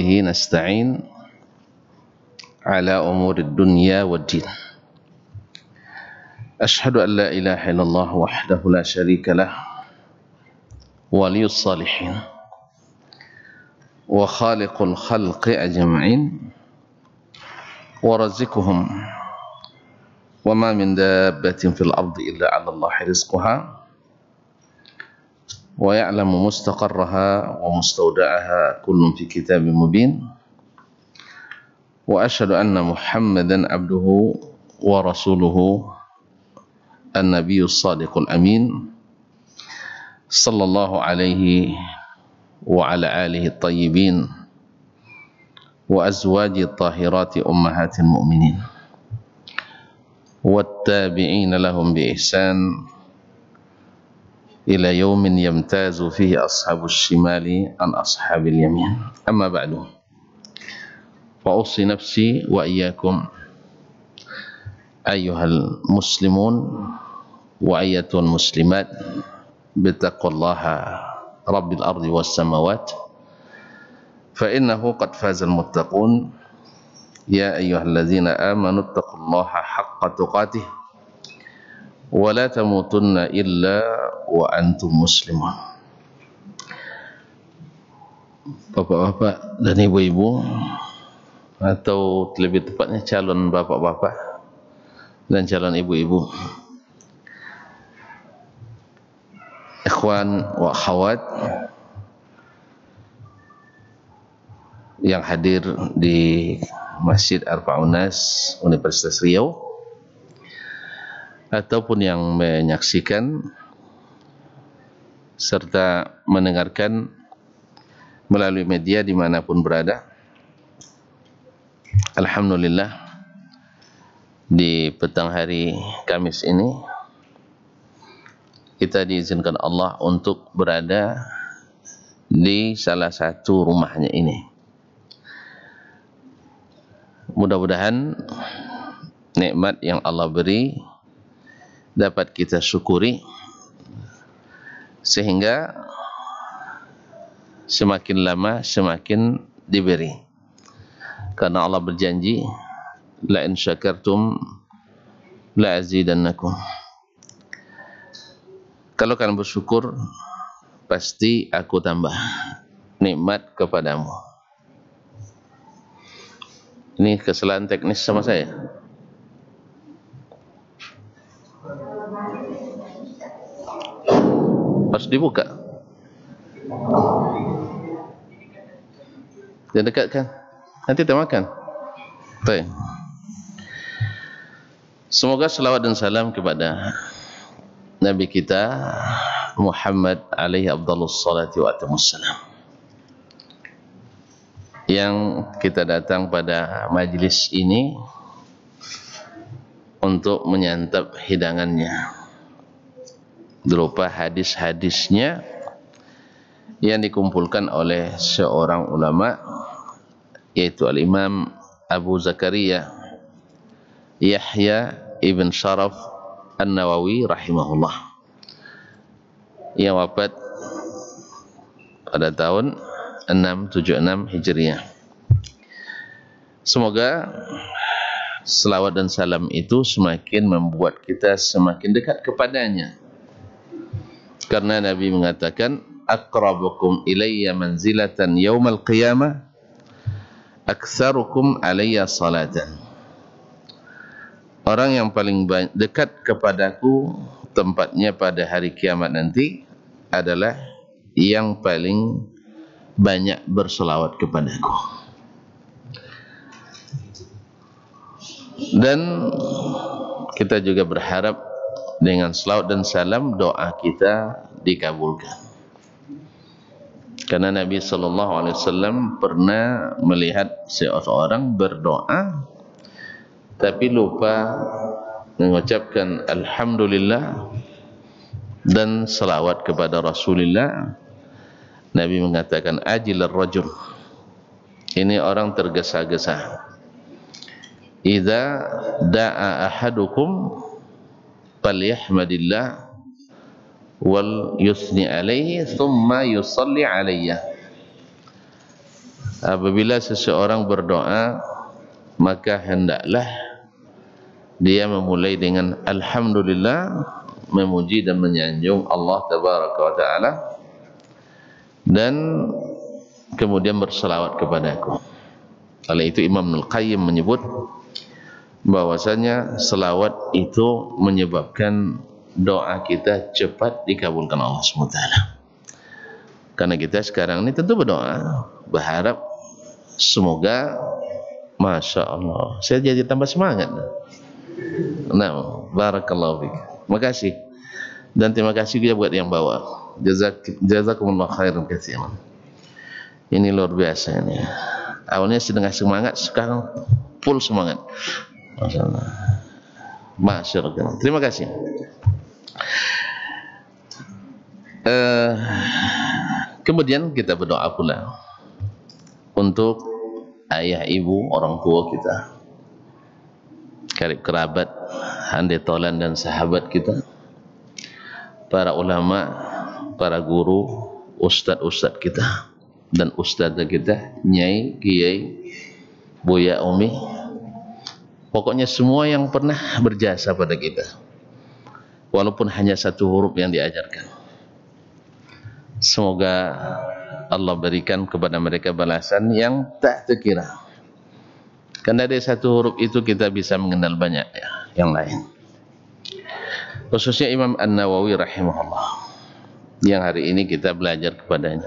وبه نستعين على أمور الدنيا والدين. أشهد أن لا إله إلا الله وحده لا شريك له ولي الصالحين وخالق الخلق أجمعين ورزقهم وما من دابة في الأرض إلا على الله رزقها ويعلم مستقرها ومستودعها كل في كتاب مبين. وأشهد أن محمدا عبده ورسوله النبي الصادق الأمين صلى الله عليه وعلى آله الطيبين وأزواج الطاهرات أمهات المؤمنين والتابعين لهم بإحسان إلى يوم يمتاز فيه أصحاب الشمال عن أصحاب اليمين. أما بعد فأوصي نفسي وإياكم أيها المسلمون وأيتها المسلمات بتقوى الله رب الأرض والسماوات فإنه قد فاز المتقون. يا أيها الذين آمنوا اتقوا الله حق تقاته ولا تموتن إلا وأنتم مسلمون. Bapak-bapak dan ibu-ibu, atau lebih tepatnya calon bapak-bapak dan calon ibu-ibu, ikhwan wa akhwat yang hadir di Masjid Arba'un Nas Universitas Riau ataupun yang menyaksikan serta mendengarkan melalui media dimanapun berada. Alhamdulillah, di petang hari Kamis ini kita diizinkan Allah untuk berada di salah satu rumahnya ini. Mudah-mudahan nikmat yang Allah beri dapat kita syukuri sehingga semakin lama semakin diberi, karena Allah berjanji la in syakartum la azidannakum. Kalau kalian bersyukur pasti aku tambah nikmat kepadamu. Ini kesalahan teknis sama saya. Harus dibuka. Dia dekatkan. Nanti kita makan. Baik. Semoga selawat dan salam kepada Nabi kita Muhammad alaihi afdhalus salati wa atamussalam, yang kita datang pada majlis ini untuk menyantap hidangannya berupa hadis-hadisnya yang dikumpulkan oleh seorang ulama, yaitu Al-Imam Abu Zakaria Yahya ibn Sharaf An-Nawawi rahimahullah, yang wafat pada tahun 676 Hijriah. Semoga selawat dan salam itu semakin membuat kita semakin dekat kepadanya, karena Nabi mengatakan aqrabukum ilayya manzilatan yaumal qiyamah aktsarukum alayya salatan. Orang yang paling dekat kepadaku tempatnya pada hari kiamat nanti adalah yang paling banyak berselawat kepadaku. Dan kita juga berharap dengan selawat dan salam doa kita dikabulkan, karena Nabi SAW pernah melihat seseorang berdoa tapi lupa mengucapkan alhamdulillah dan selawat kepada Rasulullah. Nabi mengatakan ajilar rajul, ini orang tergesa-gesa. Idza da'a ahadukum falyahmadillah wal yusni alaihi thumma yusalli alayya. apabila seseorang berdoa, maka hendaklah dia memulai dengan alhamdulillah, memuji dan menyanjung Allah tabaraka wa taala, dan kemudian berselawat kepadaku. Oleh itu Imam Al-Qayyim menyebut bahwasanya selawat itu menyebabkan doa kita cepat dikabulkan Allah SWT. Karena kita sekarang ini tentu berdoa, berharap semoga, Masya Allah, saya jadi tambah semangat. Nah, barakallahu fiik. Makasih. Dan terima kasih juga buat yang bawa. Jazakumullah khairan katsiran. Ini luar biasa ini. Awalnya setengah semangat, sekarang full semangat. Masyaallah. Masyaallah. Terima kasih. Kemudian kita berdoa pula untuk ayah, ibu, orang tua kita, karib kerabat, handai tolan dan sahabat kita, para ulama, para guru, ustadz kita dan ustadzah kita, nyai, kiai, buya, umi, pokoknya semua yang pernah berjasa pada kita, walaupun hanya satu huruf yang diajarkan. Semoga Allah berikan kepada mereka balasan yang tak terkira. Karena dari satu huruf itu kita bisa mengenal banyak yang lain. Khususnya Imam An-Nawawi rahimahullah, yang hari ini kita belajar kepadanya.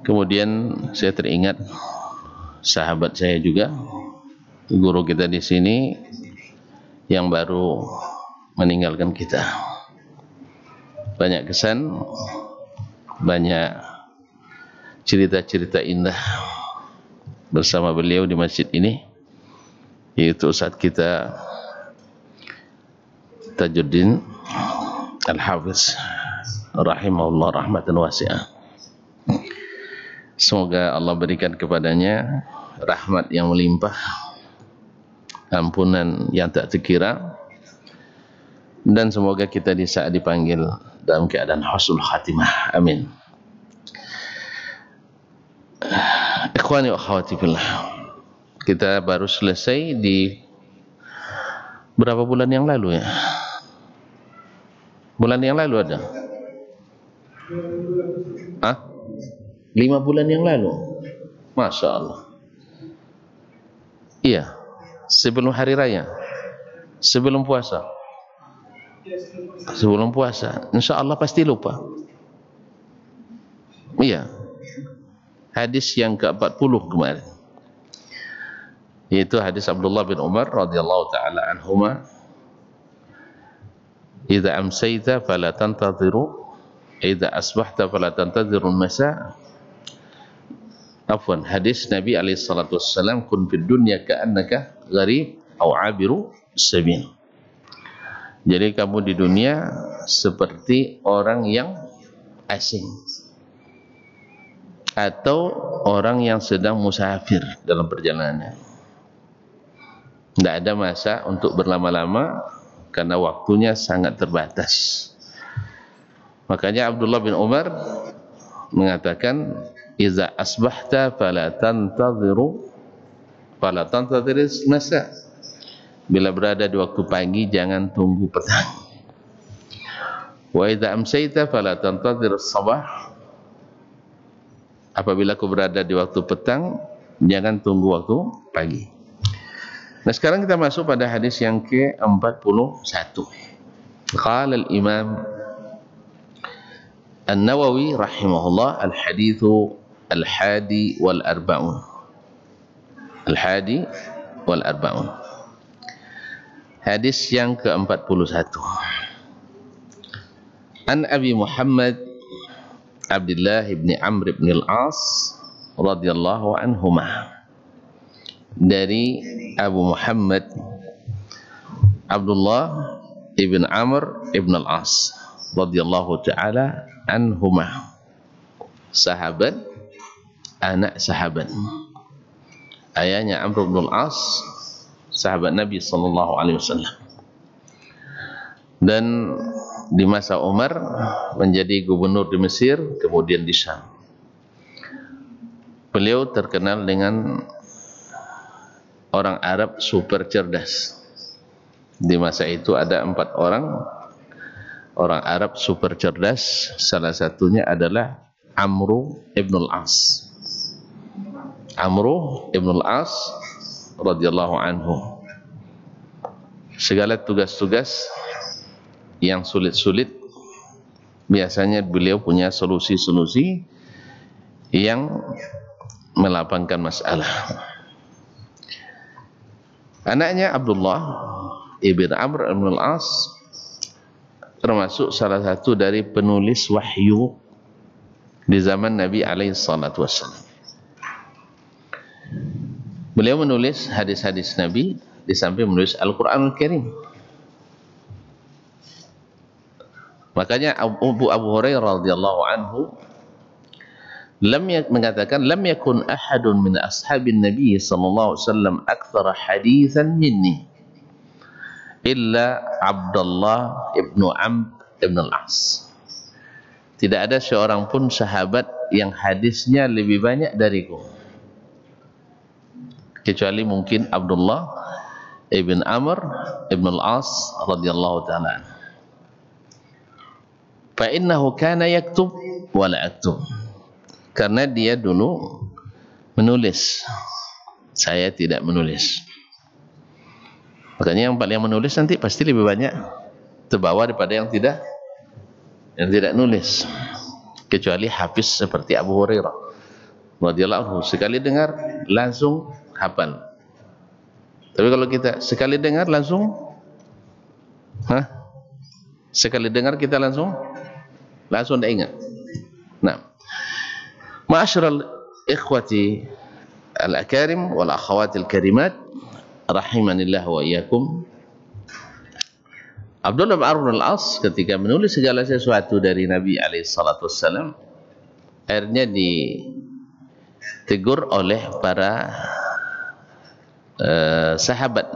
Kemudian saya teringat sahabat saya juga, guru kita di sini yang baru meninggalkan kita. Banyak kesan, banyak cerita-cerita indah bersama beliau di masjid ini, yaitu Ustaz kita Tajuddin Al-Hafiz rahimahullah rahmatan wasi'ah. Semoga Allah berikan kepadanya rahmat yang melimpah, ampunan yang tak terkira, dan semoga kita di saat dipanggil dalam keadaan husnul khatimah. Amin. Ikhwani wa akhwati fillah, kita baru selesai di berapa bulan yang lalu ya? Bulan yang lalu ada? 5 bulan yang lalu. Masya Allah. Iya, sebelum hari raya, sebelum puasa. Sebelum puasa, insya Allah pasti lupa. Iya, hadis yang ke-40 kemarin, yaitu hadis Abdullah bin Umar radhiyallahu taala anhuma, "Idza amsayta fala tantadhiru, idza asbahta fala tantadhiru al-masa." Afwan, hadis Nabi alaihi salatu wassalam, "Kun fid dunya ka'annaka gharib aw 'abiru sabil." Jadi kamu di dunia seperti orang yang asing atau orang yang sedang musafir dalam perjalanan. Tidak ada masa untuk berlama-lama karena waktunya sangat terbatas. Makanya Abdullah bin Umar mengatakan, "Iza asbahta fala tantadhiru masa." Bila berada di waktu pagi, jangan tunggu petang. Wa idza amsayta fala tantadhir as-sabah. Apabila kau berada di waktu petang, jangan tunggu waktu pagi. Nah, sekarang kita masuk pada hadis yang ke-41. Qala al-Imam An-Nawawi rahimahullah, al-hadithu al-hadi wal-arba'un. Al-hadi wal-arba'un. Hadis yang ke-41. An Abi Muhammad Abdullah ibn Amr ibn al-As radhiyallahu anhuma, dari Abu Muhammad Abdullah ibn Amr ibn al-As radhiyallahu ta'ala anhuma, sahabat, anak sahabat. Ayahnya Amr ibn al-As, sahabat Nabi sallallahu alaihi wasallam, dan di masa Umar menjadi gubernur di Mesir, kemudian di Syam. beliau terkenal dengan orang Arab super cerdas. Di masa itu ada 4 orang Arab super cerdas. Salah satunya adalah Amru ibn al-As. Amru ibn al-As radhiyallahu anhu. Segala tugas-tugas yang sulit-sulit biasanya beliau punya solusi-solusi yang melapangkan masalah. Anaknya Abdullah ibn Amr ibn al-As termasuk salah satu dari penulis wahyu di zaman Nabi alaihi salatu wassalam. Beliau menulis hadis-hadis Nabi di samping menulis Al-Quranul Karim. Makanya Abu Hurairah radhiyallahu anhu mengatakan, lam yakun ahadun min ashabin Nabi sallallahu alaihi wasallam aktsara haditsan minni illa Abdullah ibnu Amr ibn al-As. Tidak ada seorang pun sahabat yang hadisnya lebih banyak dariku, kecuali mungkin Abdullah ibn Amr ibn al-As radhiyallahu ta'ala. Fa innahu kana yaktub wa la aktub. Karena dia dulu menulis, saya tidak menulis. Makanya yang paling menulis nanti pasti lebih banyak terbawa daripada yang tidak nulis. Kecuali hafiz seperti Abu Hurairah radhiyallahu anhu, sekali dengar langsung hafal. Tapi kalau kita sekali dengar langsung, sekali dengar kita langsung tidak ingat. Nah, ma'asyiral ikhwati al-akarim wal akhawatil karimat rahimanillah wa iyyakum. Abdullah bin Amr al-As ketika menulis segala sesuatu dari Nabi alaihi salatu wassalam, akhirnya ditegur oleh para sahabat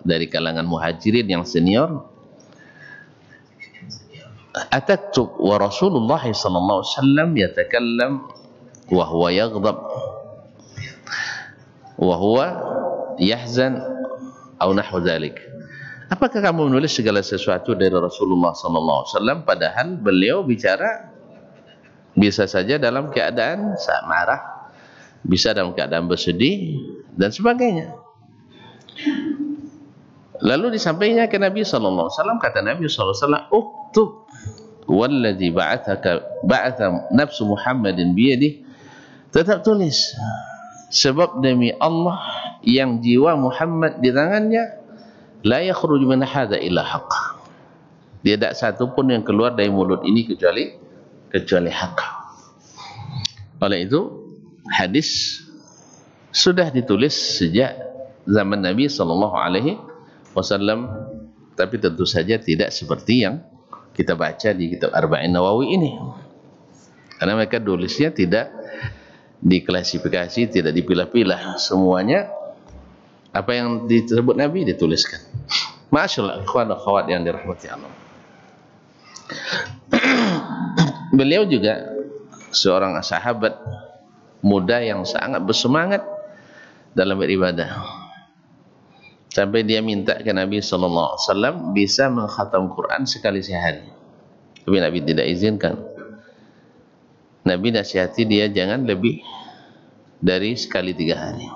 dari kalangan muhajirin yang senior. Ataktub wa Rasulullah sallallahu alaihi wasallam yatakallam wa huwa yaghdab wa huwa yahzan atau nahwu dzalik. Apakah kamu menulis segala sesuatu dari Rasulullah sallallahu alaihi wasallam padahal beliau bicara bisa saja dalam keadaan marah, bisa dalam keadaan bersedih dan sebagainya. Lalu disampaikannya ke Nabi sallallahu alaihi wasallam, kata Nabi sallallahu alaihi wasallam, "Uktub walladzi ba'atha nafsu Muhammadin biyadihi." Tetap tulis, sebab demi Allah yang jiwa Muhammad di tangannya, la yakhruju min hadza illa haqq. Tidak satu pun yang keluar dari mulut ini kecuali hak. Oleh itu hadis sudah ditulis sejak zaman Nabi sallallahu alaihi wasallam, tapi tentu saja tidak seperti yang kita baca di kitab Arba'in Nawawi ini. Karena mereka tulisnya tidak diklasifikasi, tidak dipilah-pilah, semuanya apa yang disebut Nabi dituliskan. Masyaallah ikhwan akhwat yang dirahmati Allah. Beliau juga seorang sahabat muda yang sangat bersemangat dalam beribadah. Sampai dia minta ke Nabi sallallahu alaihi wasallam bisa mengkhatam Quran sekali sehari. Tapi Nabi tidak izinkan. Nabi nasihati dia jangan lebih dari sekali 3 hari.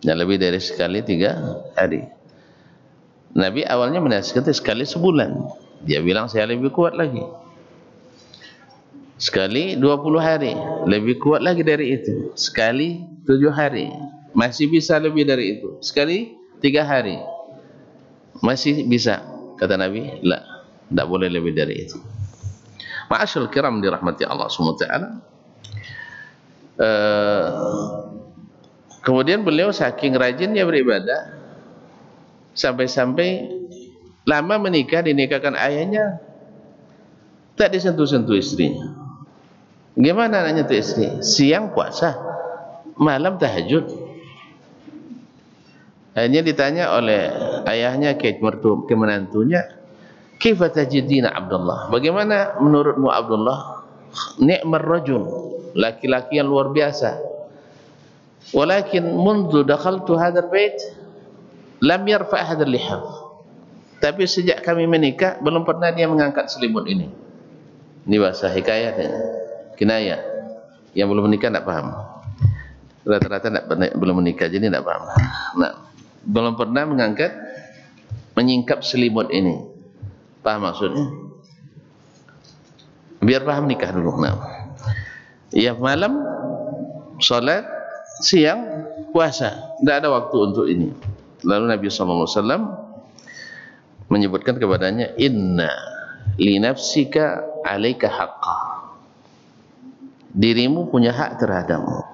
Dan lebih dari sekali 3 hari. Nabi awalnya menasihati sekali sebulan. Dia bilang saya lebih kuat lagi. Sekali 20 hari, lebih kuat lagi dari itu. Sekali 7 hari, masih bisa lebih dari itu. Sekali 3 hari, masih bisa. Kata Nabi, la, tidak boleh lebih dari itu. Ma'asyil kiram dirahmati Allah SWT. Kemudian beliau saking rajinnya beribadah, sampai-sampai lama menikah, dinikahkan ayahnya, tak disentuh-sentuh istrinya. Gimana nanya tuh istri? Siang puasa, malam tahajud. Akhirnya ditanya oleh ayahnya ke menantunya, "Kaifa tajidina Abdullah?" Bagaimana menurutmu Abdullah? Ni'mar rajul, laki-laki yang luar biasa. walakin mundu dakhaltu hadzal bait lam yarfa' hadzal lihaf. Tapi sejak kami menikah belum pernah dia mengangkat selimut ini. Ini bahasa hikayat, kinayah. Yang belum menikah tidak paham. Rata-rata belum menikah, jadi tidak paham. Nah, belum pernah mengangkat, menyingkap selimut ini. Paham maksudnya? Biar paham nikah dulu. Nah, ya malam salat, siang puasa, tidak ada waktu untuk ini. Lalu Nabi SAW menyebutkan kepadanya, inna li nafsika alaika haqqa, dirimu punya hak terhadapmu.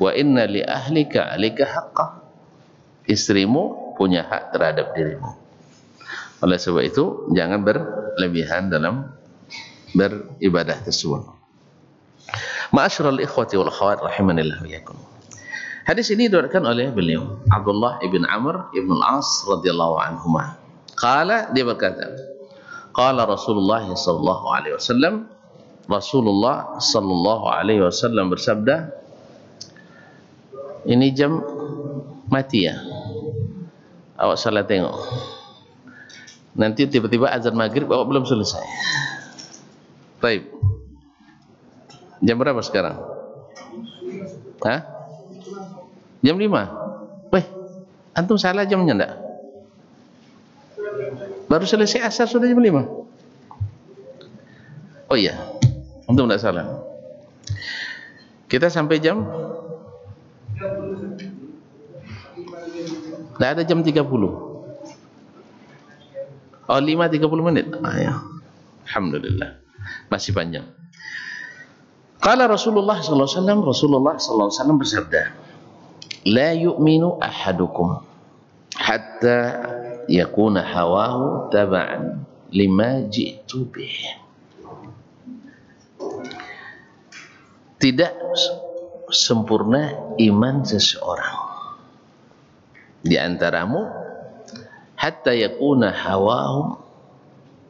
Wa inna li ahlika alaika haqqa, istrimu punya hak terhadap dirimu. Oleh sebab itu jangan berlebihan dalam beribadah tersebut. Ma'asyiral ikhwati wal akhwat rahimanillah wa iyyakum. Hadis ini diriwayatkan oleh beliau Abdullah ibn Amr ibn al-As radhiyallahu anhuma. Qala, dia berkata, qala Rasulullah sallallahu alaihi wasallam, Rasulullah sallallahu alaihi wasallam bersabda, ini jam mati ya, awak salah tengok, nanti tiba-tiba azan maghrib awak belum selesai. Baik, jam berapa sekarang? Hah? Jam 5. Weh, antum salah jamnya enggak? Baru selesai asar sudah jam 5. Oh iya, antum enggak salah. Kita sampai jam, enggak ada jam 30. Oh, 5.30 menit. Ah, ya. Alhamdulillah, masih panjang. Qala Rasulullah sallallahu alaihi wasallam, Rasulullah sallallahu alaihi wasallam bersabda, la yu'minu ahadukum hatta yakuna hawahu taba'an lima ji'tu bih. Tidak sempurna iman seseorang di antaramu hatta yakuna hawahu,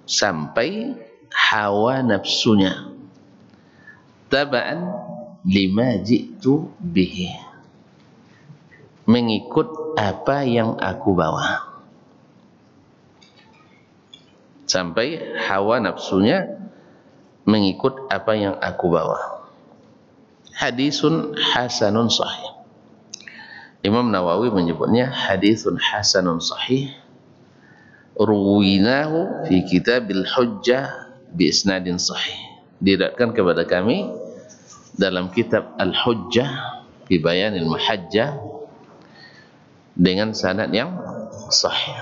sampai hawa nafsunya taba'an lima ji'tu bihi, mengikut apa yang aku bawa. Sampai hawa nafsunya mengikut apa yang aku bawa. Hadisun hasanun sahih. Imam Nawawi menyebutnya hadisun hasanun sahih, ruwinahu fi kitabil hujjah bi isnadin sahih. Diriwayatkan kepada kami dalam kitab Al-Hujjah fi Bayanil Mahajjah dengan sanad yang sahih.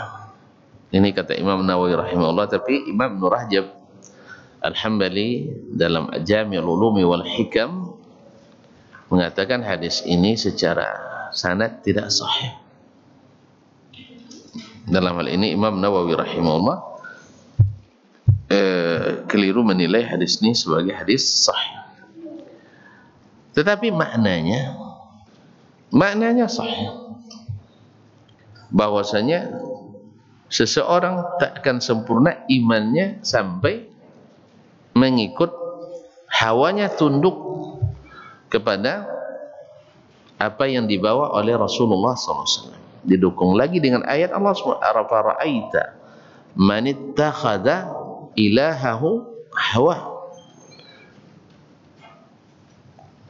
Ini kata Imam Nawawi rahimahullah. Tapi Imam Ibn Rajab Al-Hambali dalam Jami'ul Ulumi wal Hikam mengatakan hadis ini secara sanad tidak sahih. Dalam hal ini Imam Nawawi rahimahullah keliru menilai hadis ini sebagai hadis sahih. Tetapi maknanya sahih, bahwasanya seseorang tak akan sempurna imannya sampai mengikut hawanya, tunduk kepada apa yang dibawa oleh Rasulullah SAW. Didukung lagi dengan ayat Allah SWT, "Arafa'aita man ittakhadha ilahahu hawa."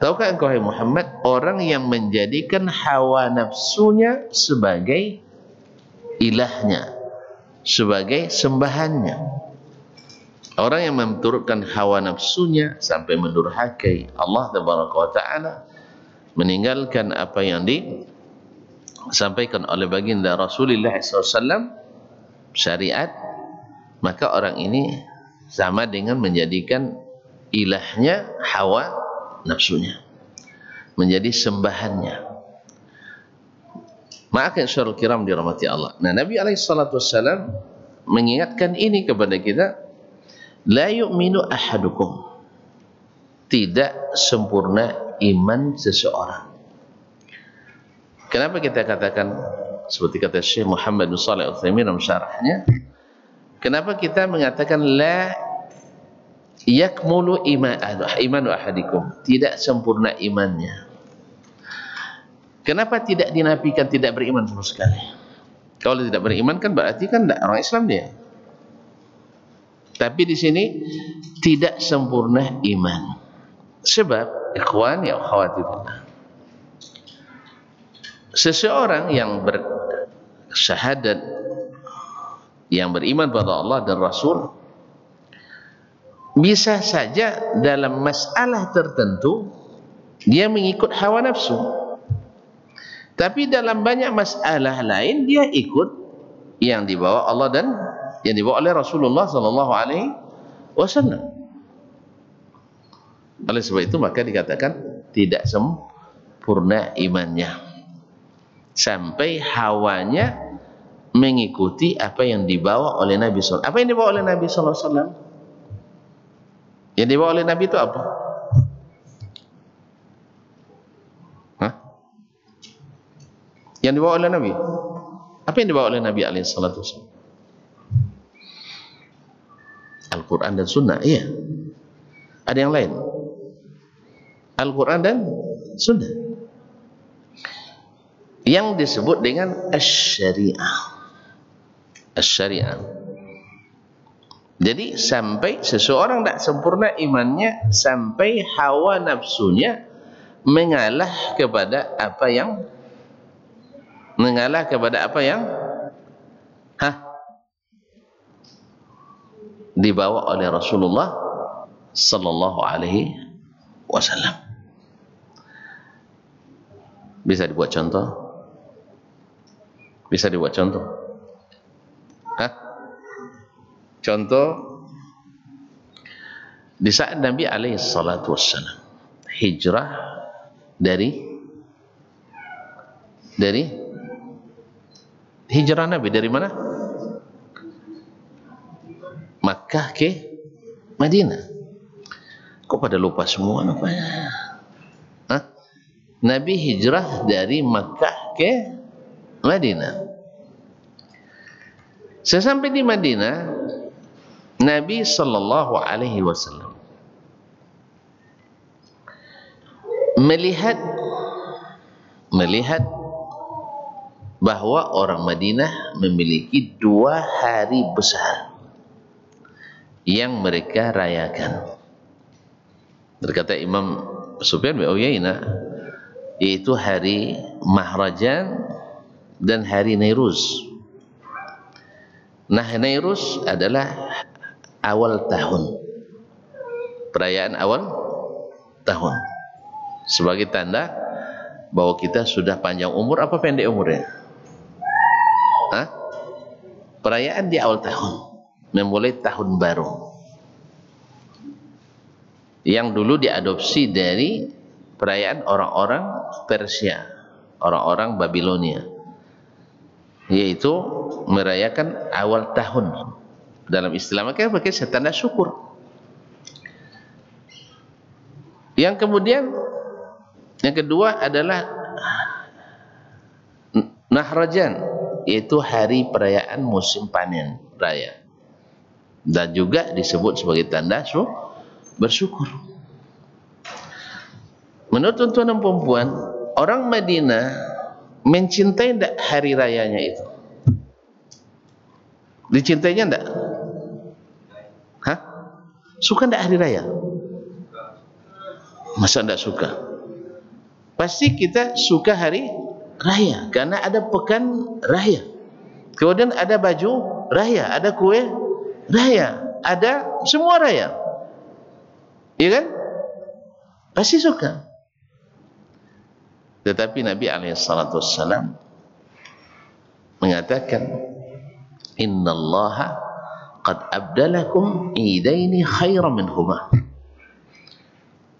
Tahukah engkau, hai Muhammad, orang yang menjadikan hawa nafsunya sebagai ilahnya, sebagai sembahannya. Orang yang menurutkan hawa nafsunya sampai mendurhakai Allah Tabaraka wa Ta'ala, meninggalkan apa yang disampaikan oleh baginda Rasulullah SAW, syariat, maka orang ini sama dengan menjadikan ilahnya hawa nafsunya, menjadi sembahannya. Maka saudara kiram dirahmati Allah. Nah, Nabi SAW mengingatkan ini kepada kita, la yu'minu ahadukum, tidak sempurna iman seseorang. Kenapa kita katakan seperti kata Syekh Muhammad bin Shalih Al-Utsaimin dalam syarahnya, kenapa kita mengatakan la yakmulu imanu ahadikum, tidak sempurna imannya? Kenapa tidak dinafikan tidak beriman sama sekali? Kalau tidak beriman kan berarti kan tidak orang Islam dia. Tapi di sini tidak sempurna iman. Sebab ikhwan ya akhwati fillah, seseorang yang bersyahadat, yang beriman pada Allah dan Rasul, bisa saja dalam masalah tertentu dia mengikut hawa nafsu, tapi dalam banyak masalah lain dia ikut yang dibawa Allah dan yang dibawa oleh Rasulullah sallallahu alaihi wasallam. Oleh sebab itu maka dikatakan tidak sempurna imannya sampai hawanya mengikuti apa yang dibawa oleh Nabi sallallahu alaihi wasallam. Apa yang dibawa oleh Nabi sallallahu alaihi wasallam? Yang dibawa oleh Nabi itu apa? Hah? Yang dibawa oleh Nabi? Apa yang dibawa oleh Nabi alaihi salatu wasallam? Al-Quran dan Sunnah. Iya. Ada yang lain? Al-Quran dan Sunnah. Yang disebut dengan Asy-Syari'ah. Asy-Syari'ah. Jadi sampai seseorang tidak sempurna imannya sampai hawa nafsunya mengalah kepada apa yang dibawa oleh Rasulullah sallallahu alaihi wasallam. Bisa dibuat contoh? Bisa dibuat contoh? Hah? Contoh di saat Nabi alaihi salatu wassalam hijrah dari hijrah Nabi dari mana? Makkah ke Madinah. Kok pada lupa semua namanya? Hah? Nabi hijrah dari Makkah ke Madinah. Sesampai di Madinah, Nabi sallallahu alaihi wasallam melihat bahwa orang Madinah memiliki 2 hari besar yang mereka rayakan. Berkata Imam Sufyan bin Uyainah, yaitu hari Mahrajan dan hari Nairuz. Nah, Nairuz adalah awal tahun, perayaan awal tahun, sebagai tanda bahwa kita sudah panjang umur apa pendek umurnya. Hah? Perayaan di awal tahun, memulai tahun baru, yang dulu diadopsi dari perayaan orang-orang Persia, orang-orang Babilonia, yaitu merayakan awal tahun. Dalam istilah mereka pakai tanda syukur. Yang kedua adalah Nahrajan, yaitu hari perayaan musim panen raya, dan juga disebut sebagai tanda bersyukur. Menurut tuan-tuan dan puan, orang Madinah mencintai tidak hari rayanya itu? Dicintainya tidak? Hah? Suka tidak hari raya? Masa tidak suka? Pasti kita suka hari raya karena ada pekan raya, kemudian ada baju raya, ada kue raya, ada semua raya, iya kan? Pasti suka. Tetapi Nabi SAW mengatakan, innallaha qad abdalakum idaini khairan minhuma.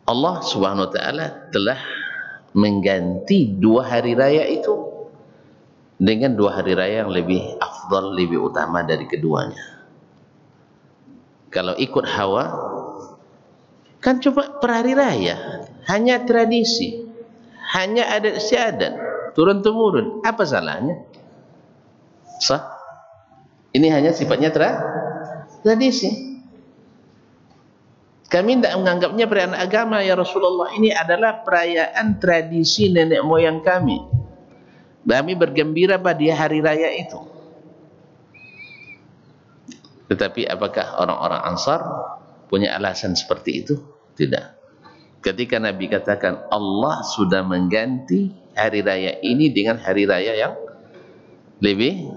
Allah subhanahu wa ta'ala telah mengganti 2 hari raya itu dengan 2 hari raya yang lebih afdal, lebih utama dari keduanya. Kalau ikut hawa, kan coba per hari raya hanya tradisi, hanya adat istiadat, turun temurun, apa salahnya? Sah? Ini hanya sifatnya tradisi. Kami tidak menganggapnya perayaan agama ya Rasulullah. Ini adalah perayaan tradisi nenek moyang kami. Kami bergembira pada hari raya itu. Tetapi apakah orang-orang Ansar punya alasan seperti itu? Tidak. Ketika Nabi katakan Allah sudah mengganti hari raya ini dengan hari raya yang lebih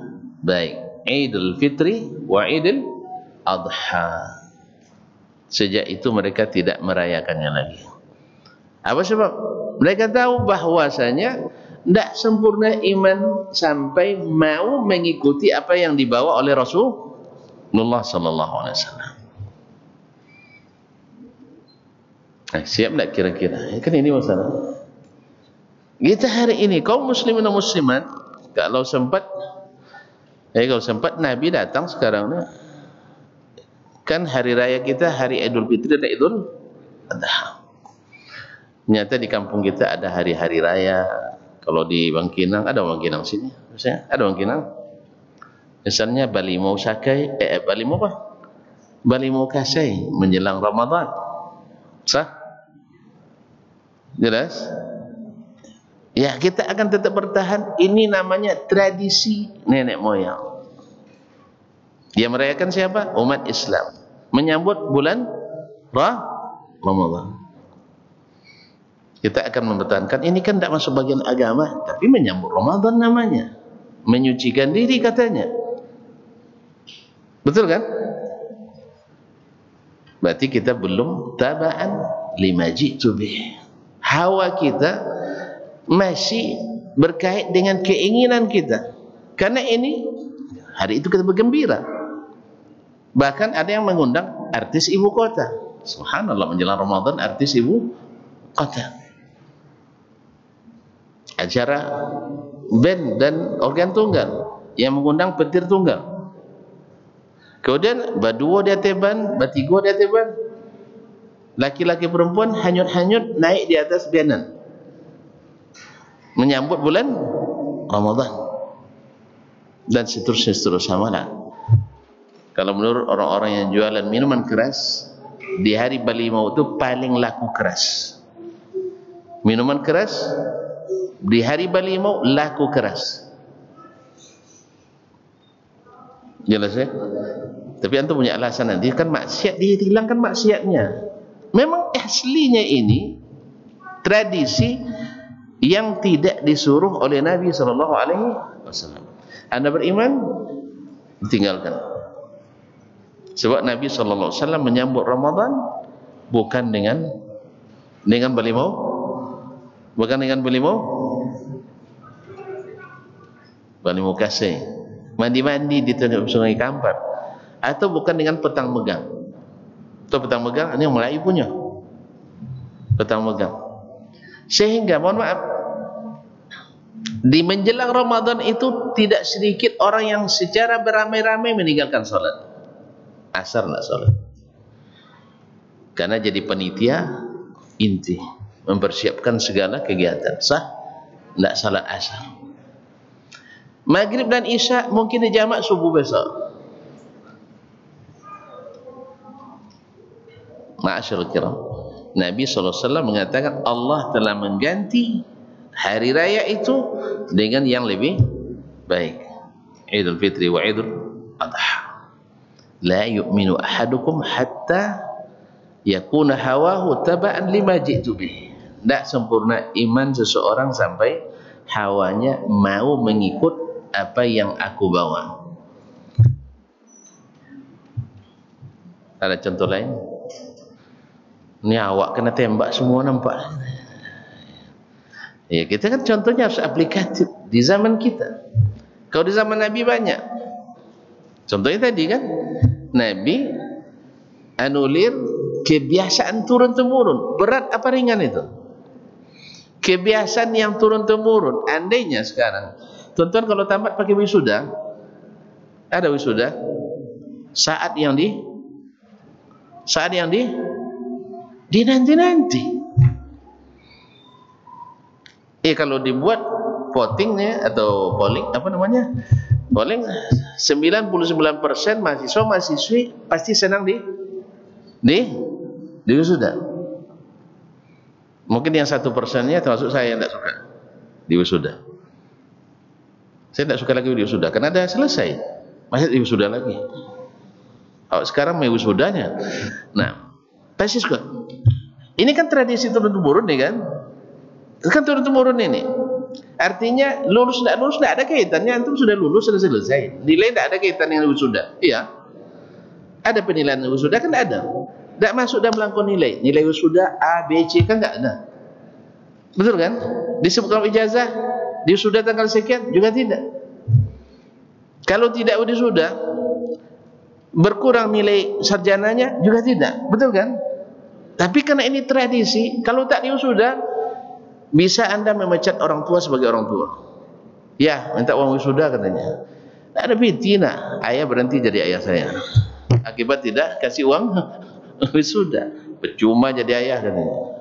baik, Idul Fitri wa Idul Adha. Sejak itu mereka tidak merayakannya lagi. Apa sebab? Mereka tahu bahwasanya tidak sempurna iman sampai mau mengikuti apa yang dibawa oleh Rasulullah sallallahu alaihi wasallam. Siap tak kira-kira? Kan ini masalah. Kita hari ini kaum muslimin dan muslimat, kalau sempat Nabi datang sekarang ni, kan hari raya kita hari Idul Fitri dan Idul Adha. Nyata di kampung kita ada hari-hari raya. Kalau di Bangkinang, ada Bangkinang sini, misalnya ada Bangkinang. Misalnya Balimau Sakai, Balimau apa? Balimau Kasai menjelang Ramadan. Sah? Jelas? Ya, kita akan tetap bertahan. Ini namanya tradisi nenek moyang. Dia merayakan siapa? Umat Islam. Menyambut bulan Ramadan. Kita akan mempertahankan. Ini kan tidak masuk bagian agama, tapi menyambut Ramadan namanya. Menyucikan diri katanya. Betul kan? Berarti kita belum taba'an lima ji'tu bih. Hawa kita masih berkait dengan keinginan kita. Karena ini hari itu kita bergembira. Bahkan ada yang mengundang artis ibu kota. Subhanallah, menjelang Ramadan artis ibu kota. Acara band dan organ tunggal yang mengundang petir tunggal. Kemudian berdua di atas ban, bertiga di atas ban. Laki-laki perempuan hanyut-hanyut naik di atas banan. Menyambut bulan Ramadan. Dan seterusnya malah. Kalau menurut orang-orang yang jualan minuman keras, di hari Balimau itu paling laku keras. Minuman keras di hari Balimau laku keras. Jelas ya? Tapi antum punya alasan nanti kan maksiat, dihilangkan maksiatnya. Memang aslinya ini tradisi yang tidak disuruh oleh Nabi sallallahu alaihi wasallam. Anda beriman, tinggalkan. Sebab Nabi sallallahu alaihi wasallam menyambut Ramadan bukan dengan Balimau, bukan dengan Balimau Kasih, mandi-mandi di tepi Sungai Kampar, atau bukan dengan petang megang. Itu petang megang ini yang Melayu punya. Petang megang. Sehingga mohon maaf, di menjelang Ramadan itu tidak sedikit orang yang secara beramai-ramai meninggalkan salat. Asar nak salat. Karena jadi panitia inti, mempersiapkan segala kegiatan. Sah? Tidak salat asar. Maghrib dan Isya mungkin dijamak subuh besok. Ma'asyarul kiram, Nabi SAW mengatakan Allah telah mengganti hari raya itu dengan yang lebih baik. Idul Fitri wa Idul Adha. La yu'minu ahadukum hatta yakuna hawahu taba'an lima ji'tu bih. Tak sempurna iman seseorang sampai hawanya mau mengikut apa yang aku bawa. Ada contoh lain? Ini awak kena tembak semua nampak. Ya, kita kan contohnya harus aplikatif di zaman kita. Kalau di zaman Nabi banyak. Contohnya tadi kan, Nabi anulir kebiasaan turun-temurun. Berat apa ringan itu? Kebiasaan yang turun-temurun. Andainya sekarang, tuan-tuan kalau tamat pakai wisuda, ada wisuda, saat yang dinanti-nanti. Kalau dibuat votingnya atau polling, apa namanya? Polling 99% mahasiswa-mahasiswi pasti senang di wisuda. Mungkin yang 1%-nya termasuk saya yang tidak suka di wisuda. Saya tidak suka lagi di wisuda karena ada selesai, masih di wisuda lagi. Sekarang mau wisudanya. Nah, pasti suka. Ini kan tradisi turun-temurun nih kan? Kan turun-temurun ini. Artinya lulus tidak ada kaitannya. Antum sudah lulus, sudah selesai. Nilai tidak ada kaitan dengan wisuda. Iya. Ada penilaian wisuda kan tidak ada. Tidak masuk dalam belangko nilai. Nilai wisuda A, B, C kan tidak ada. Betul kan? Disebutkan ijazah di wisuda tanggal sekian juga tidak. Kalau tidak wisuda berkurang nilai sarjananya juga tidak. Betul kan? Tapi karena ini tradisi, kalau tak diwisuda bisa Anda memecat orang tua sebagai orang tua. Ya, minta uang wisuda katanya. Tak ada fitina, ayah berhenti jadi ayah saya. Akibat tidak kasih uang wisuda. Percuma jadi ayah katanya.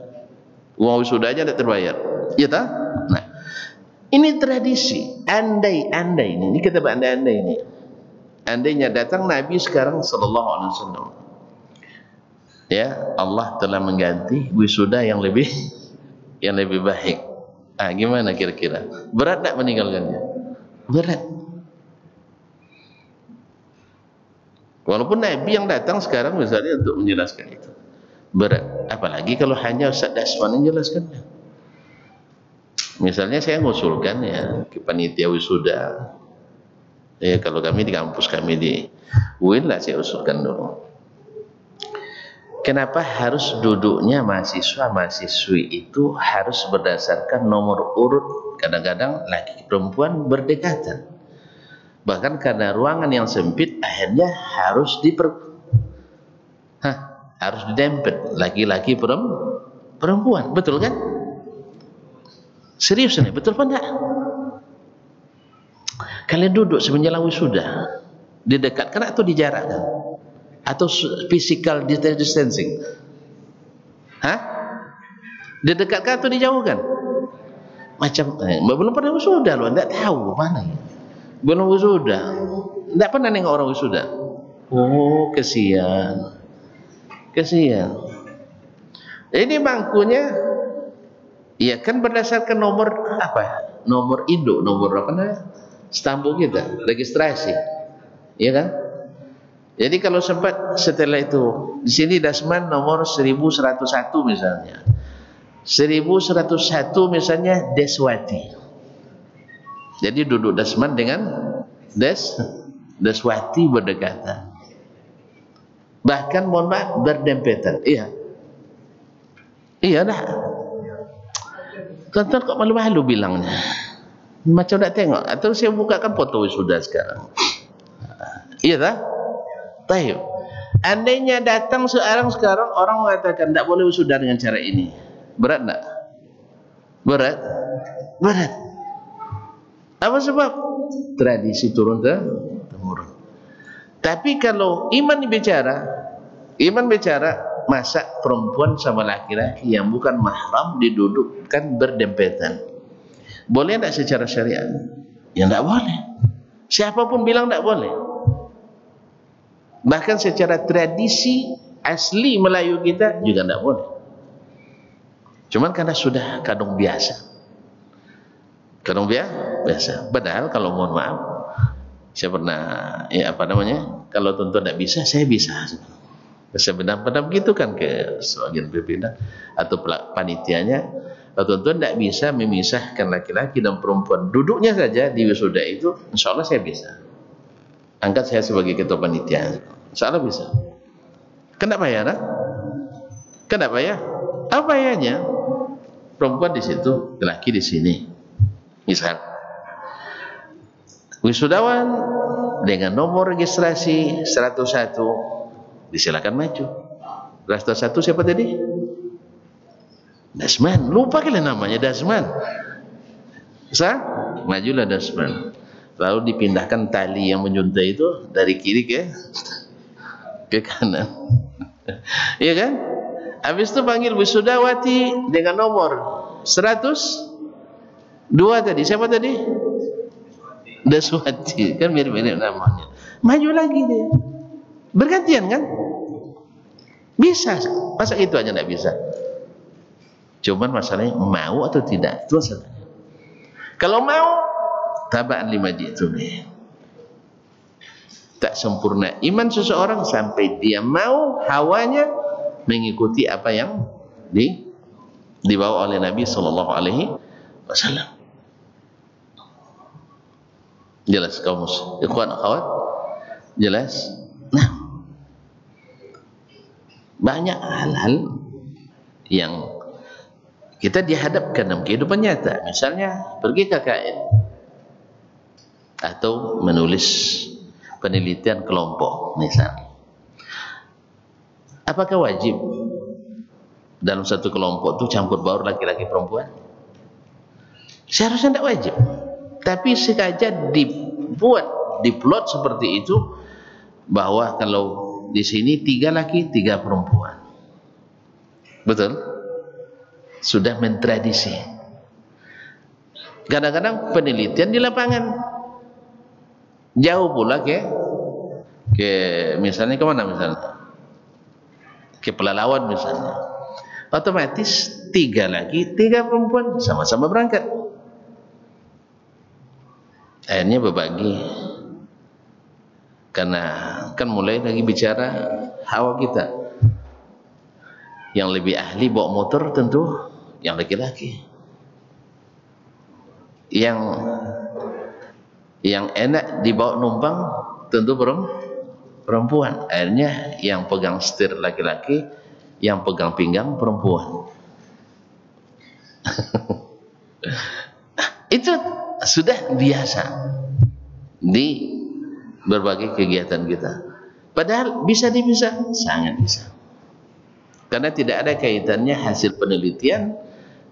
Uang wisuda aja tidak terbayar. Iya tak? Nah, ini tradisi. Andai ini kita berandai-andai ini. Andainya datang Nabi sekarang sallallahu alaihi wasallam. Ya, Allah telah mengganti wisuda yang lebih baik. Gimana kira-kira? Berat tak meninggalkannya? Berat. Walaupun Nabi yang datang sekarang misalnya untuk menjelaskan itu, berat. Apalagi kalau hanya Ustaz Dasman yang jelaskannya. Misalnya saya mengusulkan ya ke panitia wisuda. Ya, kalau kami di kampus kami di UIN lah saya usulkan dulu. Kenapa harus duduknya mahasiswa-mahasiswi itu harus berdasarkan nomor urut? Kadang-kadang laki perempuan berdekatan. Bahkan karena ruangan yang sempit akhirnya harus harus didempet laki-laki perempuan. Betul kan? Serius nih, betul apa enggak? Kalian duduk semenjelang wisuda didekatkan atau dijarakkan? Atau physical distancing? Didekatkan atau dijauhkan? Macam belum pernah wisuda loh, enggak tahu mana ya. Belum wisuda, enggak pernah nengok orang wisuda. Oh, kesian. Ini bangkunya, ya kan berdasarkan nomor apa? Nomor induk, nomor apa namanya? Stambul kita, registrasi, ya kan? Jadi kalau sempat setelah itu di sini Dasman nomor 1101 misalnya, 1101 misalnya Deswati. Jadi duduk Dasman dengan Deswati berdekatan. Bahkan mohon maaf berdempetan. Iya dah. Tonton kok malu-malu bilangnya. Macam nak tengok atau saya bukakan foto wisuda sekarang. Iya tak? Tahu. Andainya datang sekarang orang mengatakan tidak boleh wisuda dengan cara ini. Berat tak? Berat. Apa sebab? Tradisi turun temurun. Tapi kalau iman bicara masa perempuan sama laki-laki yang bukan mahram didudukkan berdempetan. Boleh tak secara syariat? Ya tidak boleh. Siapapun bilang tidak boleh. Bahkan secara tradisi asli Melayu kita juga tidak boleh. Cuman karena sudah kadung biasa. Padahal kalau mohon maaf, saya pernah kalau tuan-tuan tidak bisa, saya bisa. Saya benar-benar begitu kan ke sebagian pimpinan atau panitianya. Kalau tuan-tuan tidak bisa memisahkan laki-laki dan perempuan duduknya saja di wisuda itu, insya Allah saya bisa. Angkat saya sebagai ketua panitia, insya Allah bisa. Kenapa ya? Kenapa ya? Apa payahnya? Perempuan di situ, laki di sini. Misal wisudawan dengan nomor registrasi 101 disilakan maju. 101 siapa tadi? Dasman, lupa kalian namanya Dasman. Majulah Dasman. Lalu dipindahkan tali yang menyuntai itu dari kiri ke kanan. Iya kan? Habis itu panggil wisudawati dengan nomor 102 tadi. Siapa tadi? Daswati. Kan mirip-mirip namanya. Maju lagi dia. Bergantian kan? Bisa, masa itu aja tidak bisa? Cuman masalahnya mau atau tidak, itu masalahnya. Kalau mau, taba'an lima ji'tu bih. Tak sempurna iman seseorang sampai dia mau hawanya mengikuti apa yang dibawa oleh Nabi sallallahu alaihi wasallam. Jelas kaum ikhwan akhwat? Jelas? Nah, banyak hal-hal yang kita dihadapkan dalam kehidupan nyata. Misalnya pergi KKN atau menulis penelitian kelompok misalnya. Apakah wajib dalam satu kelompok itu campur baur laki-laki perempuan? Seharusnya tidak wajib. Tapi sengaja diplot seperti itu, bahwa kalau di sini 3 laki 3 perempuan. Betul? Sudah mentradisi. Kadang-kadang penelitian di lapangan jauh pula ke misalnya kemana misalnya, ke Pelalawan misalnya, otomatis 3 laki 3 perempuan sama-sama berangkat. Akhirnya berbagi, karena kan mulai lagi bicara hawa kita. Yang lebih ahli bawa motor tentu yang laki-laki, yang enak dibawa numpang tentu perempuan. Akhirnya yang pegang setir laki-laki, yang pegang pinggang perempuan. Itu sudah biasa di berbagai kegiatan kita. Padahal bisa dipisah, sangat bisa. Karena tidak ada kaitannya hasil penelitian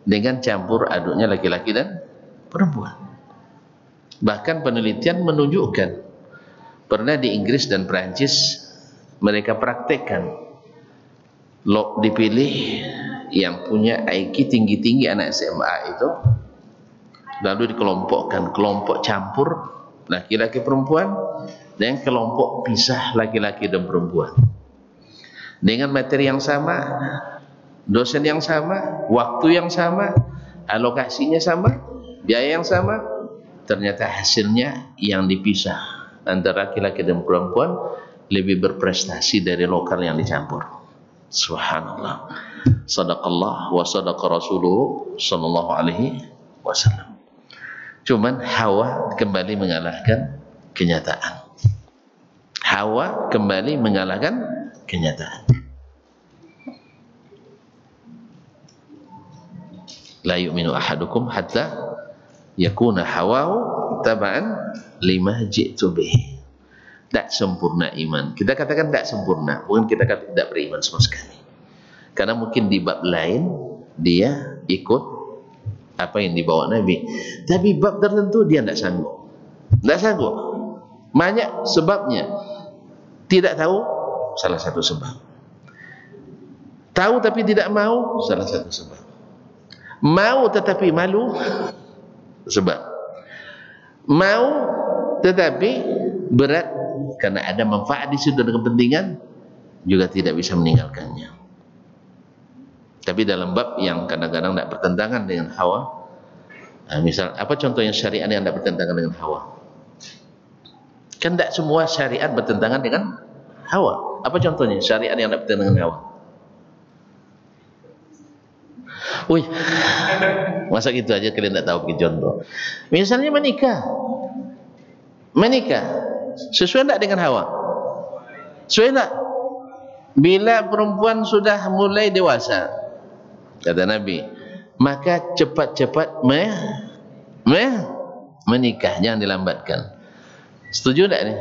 dengan campur aduknya laki-laki dan perempuan. Bahkan penelitian menunjukkan, pernah di Inggris dan Perancis mereka praktekkan, dipilih yang punya IQ tinggi-tinggi anak SMA itu, lalu dikelompokkan, kelompok campur laki-laki perempuan dan kelompok pisah laki-laki dan perempuan, dengan materi yang sama, dosen yang sama, waktu yang sama, alokasinya sama, biaya yang sama. Ternyata hasilnya yang dipisah antara laki-laki dan perempuan lebih berprestasi dari lokal yang dicampur. Subhanallah. Sadaqallah wa sadaqa rasuluhu sallallahu alaihi wasallam. Cuman hawa kembali mengalahkan kenyataan. Hawa kembali mengalahkan kenyataan. La yu'minu ahadukum hatta yakuna hawahu taba'an lima ji'tu bih. Tak sempurna iman. Kita katakan tak sempurna, bukan kita katakan tidak beriman sama sekali. Karena mungkin di bab lain dia ikut apa yang dibawa Nabi, tapi bab tertentu dia tidak sanggup. Tidak sanggup. Banyak sebabnya. Tidak tahu, salah satu sebab. Tahu tapi tidak mau, salah satu sebab. Mau tetapi malu, sebab. Mau tetapi berat karena ada manfaat di situ dan kepentingan, juga tidak bisa meninggalkannya. Tapi dalam bab yang kadang-kadang tidak bertentangan dengan hawa, misal apa contohnya syariat yang tidak bertentangan dengan hawa? Kan tidak semua syariat bertentangan dengan hawa. Apa contohnya syariat yang tidak bertentangan dengan hawa? Wih, masa gitu aja kalian tidak tahu bikin contoh? Misalnya menikah, sesuai tidak dengan hawa? Sesuai tidak? Bila perempuan sudah mulai dewasa, kata Nabi, maka cepat-cepat menikah, jangan dilambatkan. Setuju tak ni?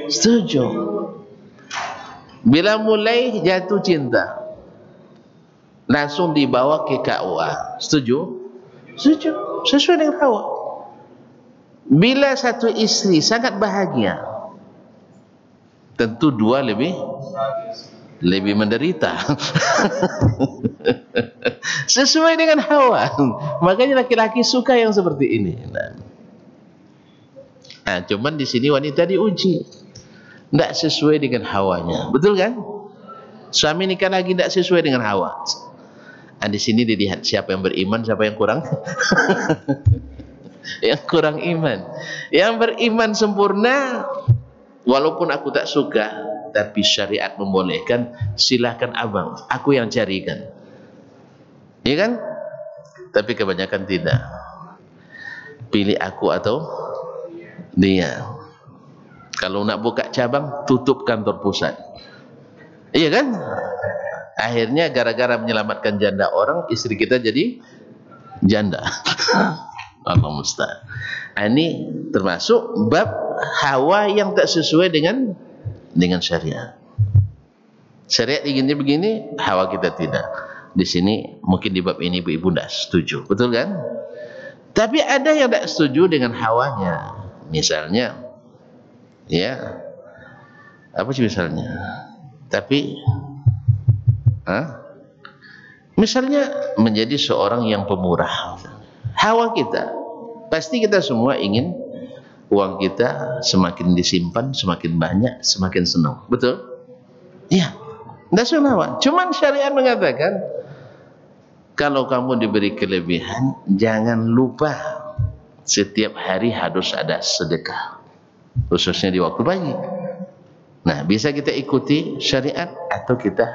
Setuju. Bila mulai jatuh cinta, langsung dibawa ke KUA. Setuju? Setuju. Sesuai dengan hawa. Bila satu istri sangat bahagia, tentu dua lebih menderita. Sesuai dengan hawa. Makanya laki-laki suka yang seperti ini. Nah, cuman di sini wanita diuji, tidak sesuai dengan hawanya, betul kan? Suami nikah lagi tidak sesuai dengan hawa. Di sini dilihat siapa yang beriman, siapa yang kurang. Yang kurang iman. Yang beriman sempurna, walaupun aku tak suka, tapi syariat membolehkan, silahkan abang, aku yang carikan. Iya kan? Tapi kebanyakan tidak. Pilih aku atau dia. Kalau nak buka cabang, tutup kantor pusat. Iya kan? Akhirnya gara-gara menyelamatkan janda orang, istri kita jadi janda. Allah musta'an. Ini termasuk bab hawa yang tak sesuai dengan syariat. Syariat inginnya begini, hawa kita tidak. Di sini mungkin di bab ini ibu-ibu tidak setuju, betul kan? Tapi ada yang tidak setuju dengan hawanya. Misalnya, ya, apa sih misalnya? Tapi, misalnya menjadi seorang yang pemurah. Hawa kita, pasti kita semua ingin uang kita semakin disimpan, semakin banyak, semakin senang, betul? Iya, tidak hawa. Cuman syariat mengatakan, kalau kamu diberi kelebihan, jangan lupa setiap hari harus ada sedekah, khususnya di waktu pagi. Nah, bisa kita ikuti syariat atau kita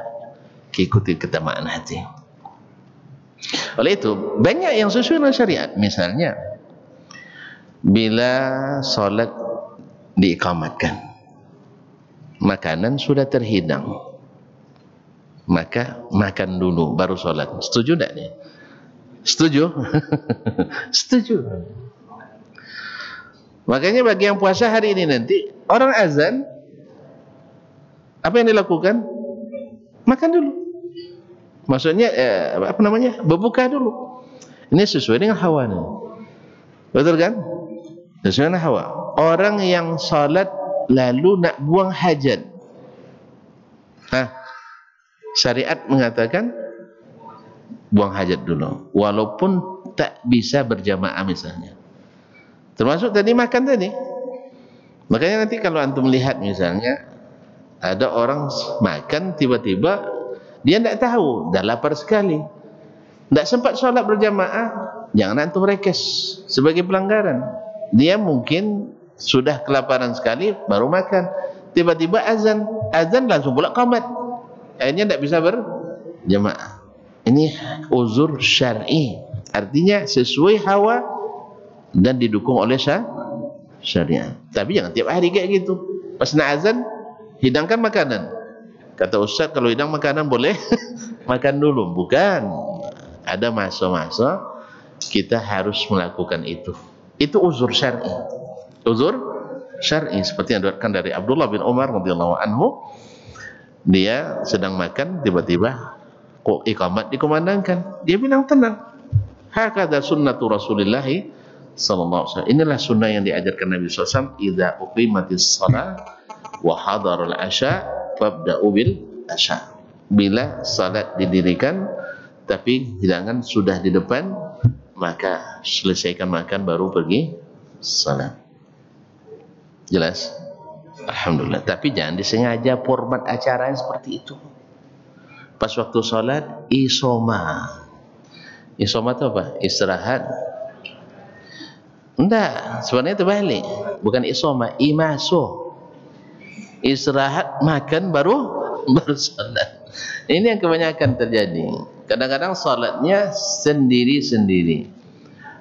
ikuti ketamaan hati. Oleh itu, banyak yang sesuai dengan syariat. Misalnya, bila solat diiqamatkan, makanan sudah terhidang, maka makan dulu baru solat. Setuju tak nih? Setuju? Setuju. Makanya bagi yang puasa hari ini nanti, orang azan, apa yang dilakukan? Makan dulu. Maksudnya apa namanya? Berbuka dulu. Ini sesuai dengan hawa nih. Betul kan? Sesuai dengan hawa. Orang yang salat lalu nak buang hajat. Syariat mengatakan buang hajat dulu, walaupun tak bisa berjamaah misalnya. Termasuk tadi makan tadi. Makanya nanti kalau antum lihat misalnya ada orang makan tiba-tiba dia tidak tahu, dah lapar sekali, tidak sempat sholat berjamaah, jangan antum rekes sebagai pelanggaran. Dia mungkin sudah kelaparan sekali baru makan, tiba-tiba azan langsung pula qamat, akhirnya tidak bisa berjamaah. Ini uzur syar'i, artinya sesuai hawa dan didukung oleh syariat. Tapi jangan tiap hari kayak gitu. Pas nak azan, hidangkan makanan. Kata Ustaz, kalau hidang makanan boleh makan dulu. Bukan. Ada masa-masa kita harus melakukan itu. Itu uzur syar'i. Uzur syar'i seperti yang diriwayatkan dari Abdullah bin Umar radhiyallahu anhu. Dia sedang makan, tiba-tiba kok iqamat dikumandangkan. Dia bilang tenang. Hakadha sunnatu Rasulillah sallallahu alaihi wasallam. Inilah sunnah yang diajarkan Nabi sallallahu alaihi wasallam. Idza uqimatis shalah wa hadarul asya fabda'u bil asya. Bila salat didirikan tapi hidangan sudah di depan, maka selesaikan makan baru pergi salat. Jelas? Alhamdulillah. Tapi jangan disengaja format acara seperti itu. Pas waktu salat isoma. Isoma itu apa? Istirahat. Enggak, sebenarnya terbalik. Bukan isoma, imaso. Istirahat, makan baru salat. Ini yang kebanyakan terjadi. Kadang-kadang salatnya sendiri-sendiri.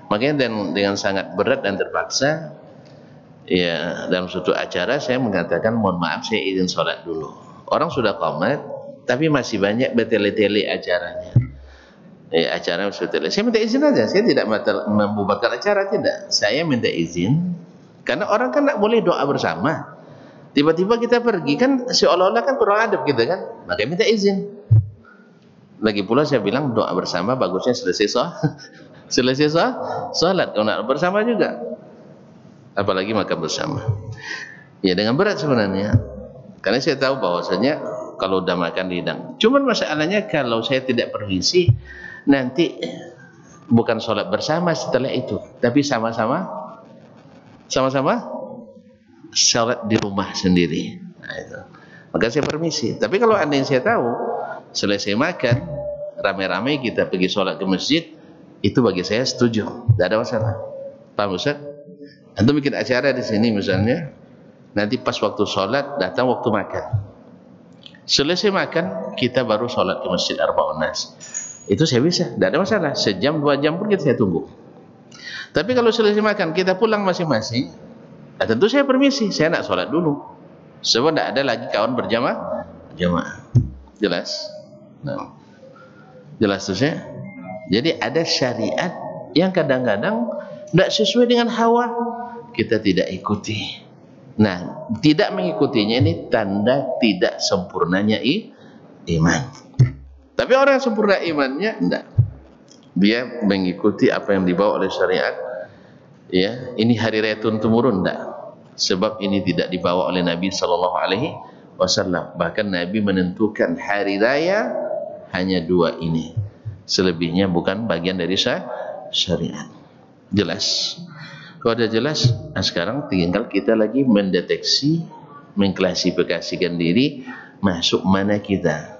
Makanya dengan sangat berat dan terpaksa, ya, dalam suatu acara saya mengatakan, mohon maaf saya izin salat dulu. Orang sudah qamat, tapi masih banyak bertele-tele acaranya. Ya, acara bertele. Saya minta izin aja. Saya tidak membubarkan acara, tidak. Saya minta izin karena orang kan tak boleh doa bersama. Tiba-tiba kita pergi, kan seolah-olah kan kurang adab kita kan. Maka minta izin. Lagi pula saya bilang doa bersama bagusnya selesai salat. Kalau nak bersama juga, apalagi makan bersama. Ya dengan berat sebenarnya. Karena saya tahu bahwasanya kalau udah makan di hidang. Cuman masalahnya kalau saya tidak permisi, nanti bukan sholat bersama setelah itu, tapi sama-sama sholat di rumah sendiri. Nah, itu. maka saya permisi. Tapi kalau anda yang saya tahu, selesai makan, ramai-ramai kita pergi sholat ke masjid, itu bagi saya setuju, tidak ada masalah. Paham Ustaz? Antum bikin acara di sini misalnya, nanti pas waktu sholat, datang waktu makan. Selesai makan, kita baru sholat ke masjid Arba'un Nas. Itu saya bisa, tidak ada masalah. Sejam, 2 jam pun kita saya tunggu. Tapi kalau selesai makan, kita pulang masing-masing, nah tentu saya permisi, saya nak sholat dulu. Sebab tidak ada lagi kawan berjamaah. Jelas? Nah, jelas tu saya. Jadi ada syariat yang kadang-kadang tidak sesuai dengan hawa, kita tidak ikuti. Nah, tidak mengikutinya ini tanda tidak sempurnanya iman. Tapi orang yang sempurna imannya tidak. Dia mengikuti apa yang dibawa oleh syariat. Ya, ini hari raya turun-temurun tidak. Sebab ini tidak dibawa oleh Nabi sallallahu alaihi wasallam. Bahkan Nabi menentukan hari raya hanya 2 ini. Selebihnya bukan bagian dari syariat. Jelas? Kalau sudah jelas, nah sekarang tinggal kita lagi mendeteksi, mengklasifikasikan diri masuk mana kita.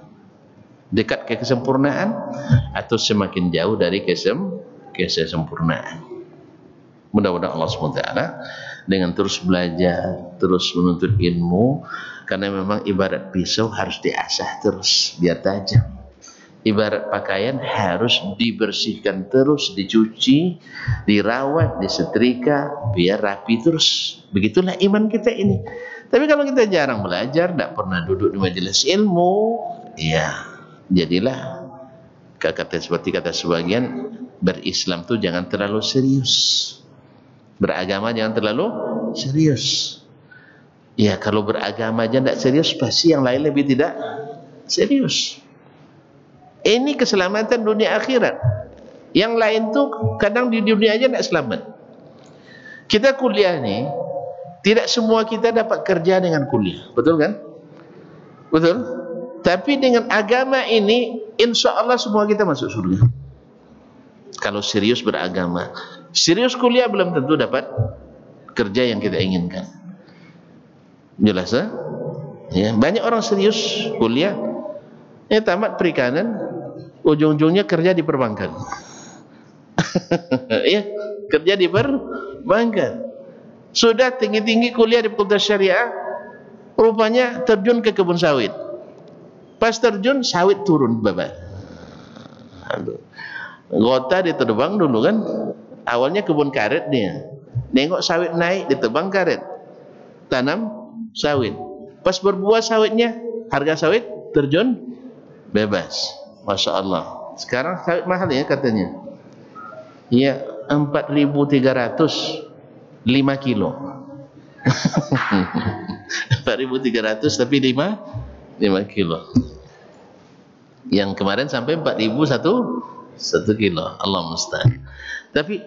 Dekat ke kesempurnaan atau semakin jauh dari kesempurnaan. Mudah-mudahan Allah SWT dengan terus belajar, terus menuntut ilmu, karena memang ibarat pisau harus diasah terus biar tajam. Ibarat pakaian harus dibersihkan terus, dicuci, dirawat, disetrika biar rapi terus. Begitulah iman kita ini. Tapi kalau kita jarang belajar, tidak pernah duduk di majelis ilmu, ya jadilah seperti kata sebagian, berislam tuh jangan terlalu serius, beragama jangan terlalu serius. Ya kalau beragama aja tidak serius, pasti yang lain lebih tidak serius. Ini keselamatan dunia akhirat. Yang lain tuh kadang di dunia aja tidak selamat. Kita kuliah nih, tidak semua kita dapat kerja dengan kuliah, betul kan? Betul. Tapi dengan agama ini, insya Allah semua kita masuk surga. Kalau serius beragama, serius kuliah belum tentu dapat kerja yang kita inginkan. Jelas ya? Ya, banyak orang serius kuliah, tamat perikanan, ujung-ujungnya kerja di perbankan. Ya, kerja di perbankan. Sudah tinggi-tinggi kuliah di Fakultas Syariah, rupanya terjun ke kebun sawit. Pas terjun, sawit turun babak. Gota ditebang dulu kan. Awalnya kebun karet dia. Nengok sawit naik, ditebang karet. Tanam sawit. Pas berbuah sawitnya, harga sawit terjun bebas. Masya Allah. Sekarang sawit mahal ya katanya. Ya 4.300 5 kilo. 4.300 tapi 5 kilo. Yang kemarin sampai 4.000 1 kilo. Allah musta'an. Tapi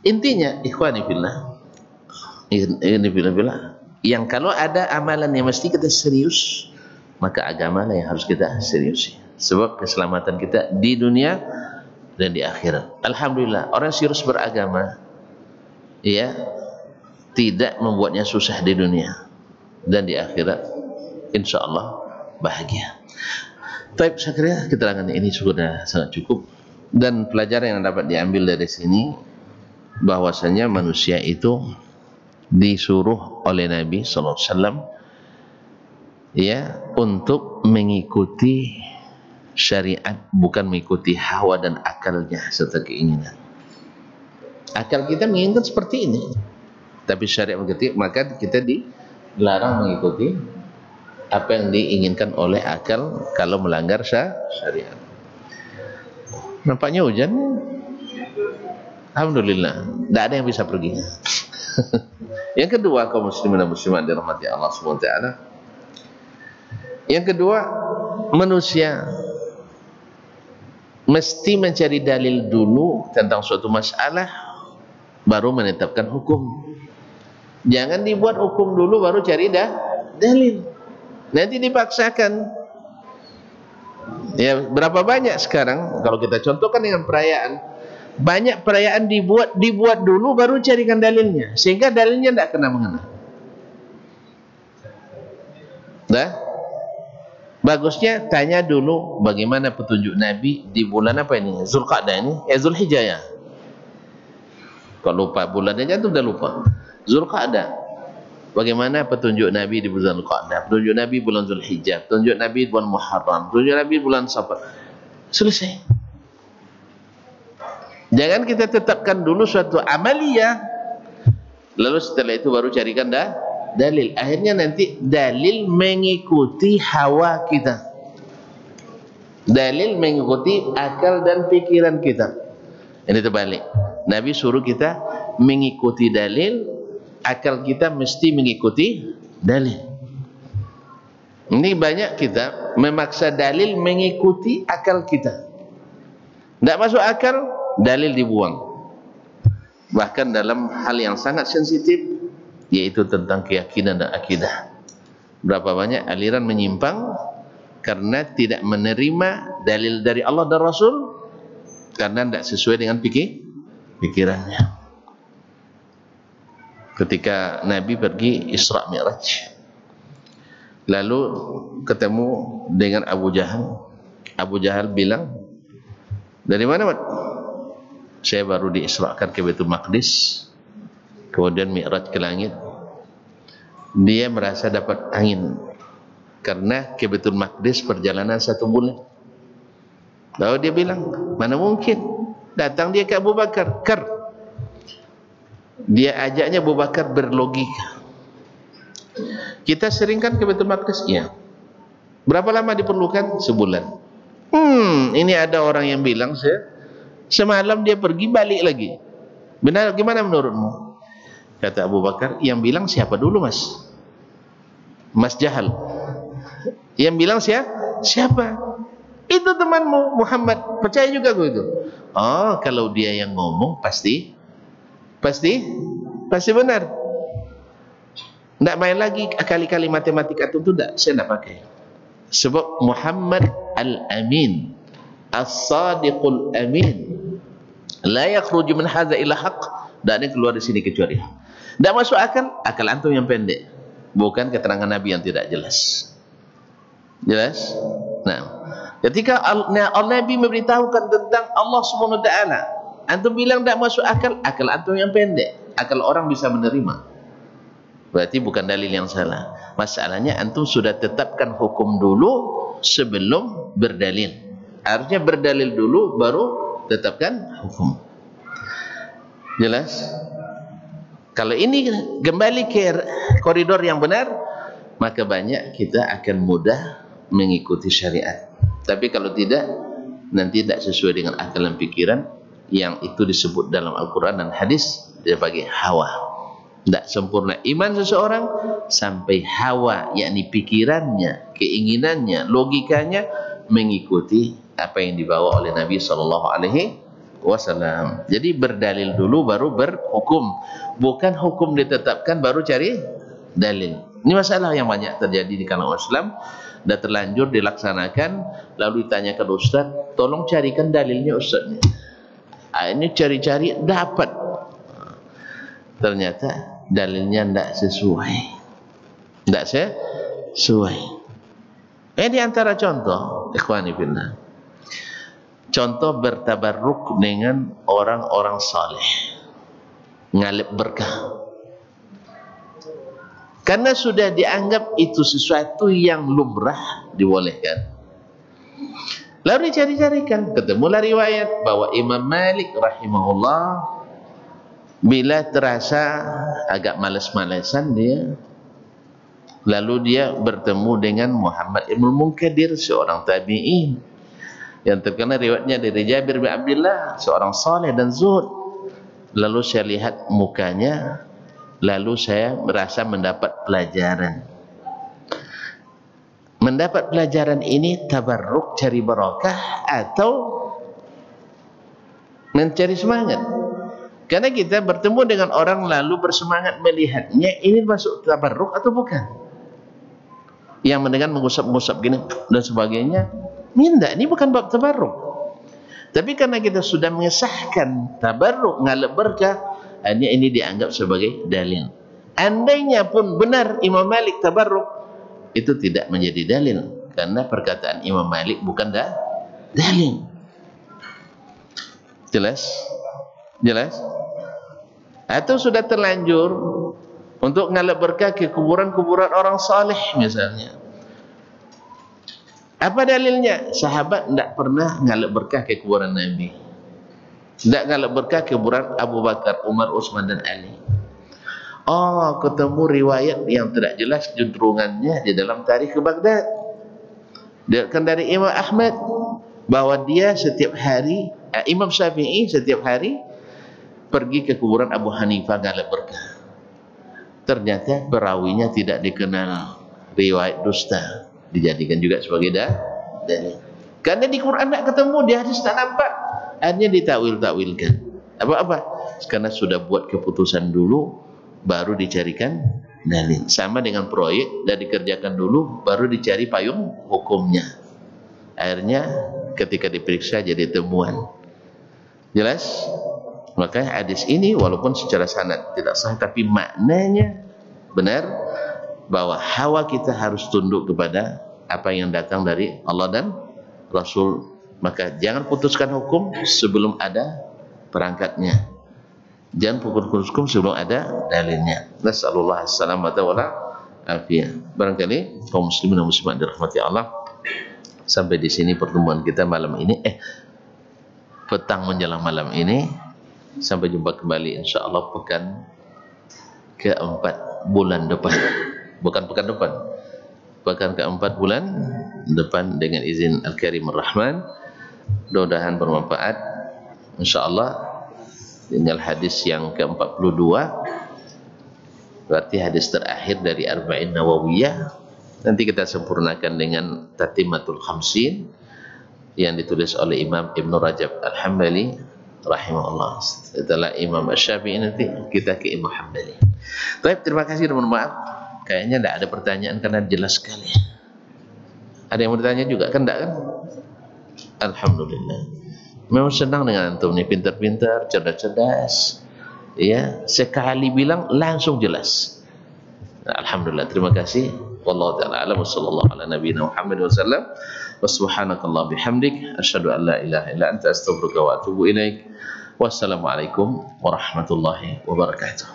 intinya ikhwani fillah, ini billah, yang kalau ada amalan yang mesti kita serius, maka agama lah yang harus kita seriusi. Sebab keselamatan kita di dunia dan di akhirat. Alhamdulillah, orang serius beragama, ya, tidak membuatnya susah di dunia dan di akhirat, insya Allah bahagia. Baik, saya kira keterangan ini sudah sangat cukup, dan pelajaran yang dapat diambil dari sini bahwasanya manusia itu disuruh oleh Nabi SAW, ya, untuk mengikuti syariat, bukan mengikuti hawa dan akalnya serta keinginan. Akal kita menginginkan seperti ini, tapi syariat mengerti, maka kita dilarang mengikuti apa yang diinginkan oleh akal kalau melanggar syariat. Nampaknya hujan. Alhamdulillah, tidak ada yang bisa pergi. Yang kedua, kaum muslimin dan muslimat dirahmati Allah SWT. Yang kedua, manusia mesti mencari dalil dulu tentang suatu masalah, baru menetapkan hukum. Jangan dibuat hukum dulu baru cari dalil. Nanti dipaksakan. Ya, berapa banyak sekarang kalau kita contohkan dengan perayaan, banyak perayaan dibuat dulu baru carikan dalilnya, sehingga dalilnya tidak kena mengena. Nah, Bagusnya tanya dulu bagaimana petunjuk Nabi di bulan apa ini? Zulqa'dah ini? Zulhijjah ya? Kalau lupa bulannya itu udah lupa. Zulqa'dah. Bagaimana petunjuk Nabi di bulan Zulqa'dah? Petunjuk Nabi bulan Zulhijjah. Petunjuk Nabi bulan Muharram. Petunjuk Nabi bulan Safar. Selesai. Jangan kita tetapkan dulu suatu amaliyah, lalu setelah itu baru carikan dalil. Akhirnya nanti dalil mengikuti hawa kita, dalil mengikuti akal dan pikiran kita. Ini terbalik. Nabi suruh kita mengikuti dalil, akal kita mesti mengikuti dalil. Ini banyak kita memaksa dalil mengikuti akal kita. Tidak masuk akal, dalil dibuang. Bahkan dalam hal yang sangat sensitif, yaitu tentang keyakinan dan akidah. Berapa banyak aliran menyimpang karena tidak menerima dalil dari Allah dan Rasul, karena tidak sesuai dengan pikirannya. Ketika Nabi pergi Isra Mi'raj, lalu ketemu dengan Abu Jahal. Abu Jahal bilang, dari mana, Mat? Saya baru diisrakan ke Baitul Maqdis, kemudian Mi'raj ke langit. Dia merasa dapat angin karena ke Baitul Maqdis perjalanan 1 bulan. Lalu dia bilang, mana mungkin? Datang dia ke Abu Bakar. Dia ajaknya Abu Bakar berlogika. Kita seringkan ke Baitul Maqdis? Iya. Berapa lama diperlukan? Sebulan. Ini ada orang yang bilang semalam dia pergi balik lagi. Benar, gimana menurutmu? Kata Abu Bakar, yang bilang siapa dulu, Mas? Mas Jahal. Yang bilang siapa? Itu temanmu Muhammad. Percaya juga gue itu. Oh, kalau dia yang ngomong pasti benar. Tidak main lagi kali-kali matematika itu tidak, saya tidak pakai. Sebab Muhammad Al-Amin, As-Sadiqul Amin, la yakhruju min hadza illa haqq. Tak ada keluar dari sini kecuali hak. Tak masuk akal antum yang pendek, bukan keterangan Nabi yang tidak jelas. Jelas? Nah, ketika Nabi memberitahukan tentang Allah Subhanahu wa taala, antum bilang tak masuk akal antum yang pendek. Akal orang bisa menerima. Berarti bukan dalil yang salah. Masalahnya antum sudah tetapkan hukum dulu sebelum berdalil. Harusnya berdalil dulu baru tetapkan hukum. Jelas? Kalau ini kembali ke koridor yang benar, maka banyak kita akan mudah mengikuti syariat. Tapi kalau tidak, nanti tidak sesuai dengan akal dan pikiran, yang itu disebut dalam Al-Quran dan hadis sebagai hawa. Tidak sempurna iman seseorang sampai hawa, yakni pikirannya, keinginannya, logikanya mengikuti apa yang dibawa oleh Nabi SAW. Jadi berdalil dulu baru berhukum, bukan hukum ditetapkan baru cari dalil. Ini masalah yang banyak terjadi di kalangan Islam. Dah terlanjur dilaksanakan, lalu ditanyakan Ustaz, tolong carikan dalilnya Ustaz. Ini cari-cari dapat, ternyata dalilnya tidak sesuai. Ini antara contoh, ikhwani fillah. Contoh bertabarruk dengan orang-orang saleh, ngalip berkah. Karena sudah dianggap itu sesuatu yang lumrah, dibolehkan. Lalu dicari-carikan, ketemulah riwayat bahwa Imam Malik rahimahullah bila terasa agak malas-malasan dia, lalu dia bertemu dengan Muhammad Ibn Munkadir, seorang tabi'in yang terkenal riwayatnya dari Jabir bin Abdullah, seorang saleh dan zuhud. Lalu saya lihat mukanya, lalu saya merasa mendapat pelajaran. Mendapat pelajaran ini tabarruk, cari barakah, atau mencari semangat? Karena kita bertemu dengan orang lalu bersemangat melihatnya, ini masuk tabarruk atau bukan? Yang mendengar mengusap-ngusap gini dan sebagainya, ini bukan bab tabarruk. Tapi karena kita sudah mengesahkan tabarruk, ngalap berkah, ini dianggap sebagai dalil. Andainya pun benar Imam Malik tabarruk, itu tidak menjadi dalil. Karena perkataan Imam Malik bukan dalil. Jelas? Jelas? Atau sudah terlanjur untuk ngalap berkah ke kuburan-kuburan orang saleh misalnya. Apa dalilnya? Sahabat tidak pernah ngalap berkah ke kuburan Nabi. Tidak ngalap berkah ke kuburan Abu Bakar, Umar, Utsman dan Ali. Oh, ketemu riwayat yang tidak jelas judrungannya di dalam Tarikh Baghdad. Diriwayatkan dari Imam Ahmad bahwa dia setiap hari, Imam Syafi'i setiap hari pergi ke kuburan Abu Hanifah ngalap berkah. Ternyata perawinya tidak dikenal, riwayat dusta, dijadikan juga sebagai dalil. Karena di Quran tak ketemu, di hadis tak nampak, akhirnya ditakwil-takwilkan. Apa-apa? Karena sudah buat keputusan dulu, baru dicarikan dalil. Sama dengan proyek, dah dikerjakan dulu, baru dicari payung hukumnya. Akhirnya ketika diperiksa jadi temuan. Jelas? Maka hadis ini walaupun secara sanad tidak sah, tapi maknanya benar, bahwa hawa kita harus tunduk kepada apa yang datang dari Allah dan Rasul. Maka jangan putuskan hukum sebelum ada perangkatnya. Jangan putuskan hukum sebelum ada dalilnya. Nasallallahu assalamata wal afiyah. Barangkali kaum muslimin dan muslimat dirahmati Allah, sampai di sini pertemuan kita malam ini, petang menjelang malam ini. Sampai jumpa kembali insyaallah pekan keempat bulan depan, bukan pekan depan, pekan keempat bulan depan dengan izin Al-Karim Ar-Rahman. Mudah-mudahan bermanfaat insyaallah. Tinggal hadis yang ke-42, berarti hadis terakhir dari Arba'in Nawawiyah. Nanti kita sempurnakan dengan Tatimatul Khamsin yang ditulis oleh Imam Ibn Rajab Al-Hambali rahimahullah. Setelah Imam Asy-Syafi'i nanti kita ke Imam Hambali. Baik, terima kasih dan mohon maaf. Kayaknya tidak ada pertanyaan karena jelas sekali. Ada yang mau bertanya juga kan? Tidak kan? Alhamdulillah. Memang senang dengan antum nih, pintar-pintar, cerdas-cerdas. Ya, sekali bilang langsung jelas. Nah, alhamdulillah, terima kasih. Wallahu ta'ala a'lam, sallallahu ala nabiyina Muhammad wa sallam. Wa subhanakallah bihamdik, asyhadu an la ilaha illa anta, astaghfiruka wa atubu ilaik. Wassalamualaikum warahmatullahi wabarakatuh.